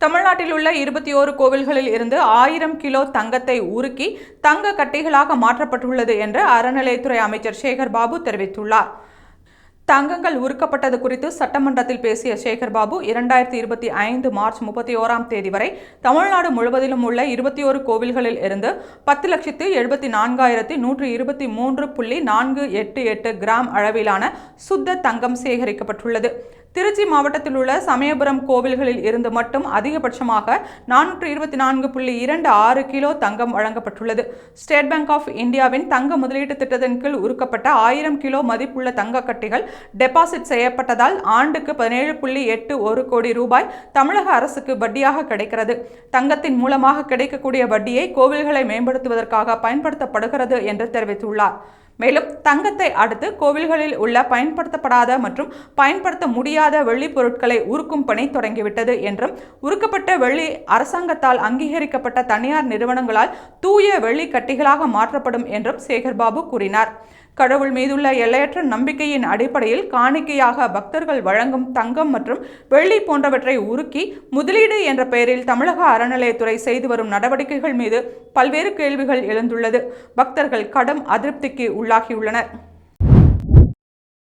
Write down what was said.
தமிழ்நாட்டில் உள்ள 21 கோவில்களில் இருந்து 1000 கிலோ தங்கத்தை உருக்கி தங்க கட்டிகளாக மாற்றப்பட்டுள்ளது என்று அறநிலையத்துறை அமைச்சர் சேகர் பாபு தெரிவித்துள்ளார். தங்கங்கள் உருக்கப்பட்டது குறித்து சட்டமன்றத்தில் பேசிய சேகர் பாபு, 2025 மார்ச் 31ஆம் தேதி வரை தமிழ்நாடு முழுவதிலும் உள்ள 21 கோவில்களில் இருந்து 10,74,123.488 கிராம் அளவிலான சுத்த தங்கம் சேகரிக்கப்பட்டுள்ளது. திருச்சி மாவட்டத்தில் உள்ள சமயபுரம் கோவில்களில் இருந்து மட்டும் அதிகபட்சமாக 424.26 கிலோ தங்கம் வழங்கப்பட்டுள்ளது. ஸ்டேட் பேங்க் ஆஃப் இந்தியாவின் தங்க முதலீட்டு திட்டத்தின் கீழ் உருக்கப்பட்ட 1000 கிலோ மதிப்புள்ள தங்க கட்டிகள் டெபாசிட் செய்யப்பட்டதால் ஆண்டுக்கு 17.81 கோடி ரூபாய் தமிழக அரசுக்கு வட்டியாக கிடைக்கிறது. தங்கத்தின் மூலமாக கிடைக்கக்கூடிய வட்டியை கோவில்களை மேம்படுத்துவதற்காக பயன்படுத்தப்படுகிறது என்று தெரிவித்துள்ளார். மேலும் தங்கத்தை அடுத்து கோவில்களில் உள்ள பயன்படுத்தப்படாத மற்றும் பயன்படுத்த முடியாத வெள்ளி பொருட்களை உருக்கும் பணி தொடங்கிவிட்டது என்றும், உருக்கப்பட்ட வெள்ளி அரசாங்கத்தால் அங்கீகரிக்கப்பட்ட தனியார் நிறுவனங்களால் தூய வெள்ளி கட்டிகளாக மாற்றப்படும் என்றும் சேகர் பாபு கூறினார். கடவுள் மீதுள்ள எல்லையற்ற நம்பிக்கையின் அடிப்படையில் காணிக்கையாக பக்தர்கள் வழங்கும் தங்கம் மற்றும் வெள்ளி போன்றவற்றை உருக்கி முதலீடு என்ற பெயரில் தமிழக அறநிலையத்துறை செய்து வரும் நடவடிக்கைகள் மீது பல்வேறு கேள்விகள் எழுந்துள்ளது. பக்தர்கள் கடும் அதிருப்திக்கு உள்ளாகியுள்ளனர்.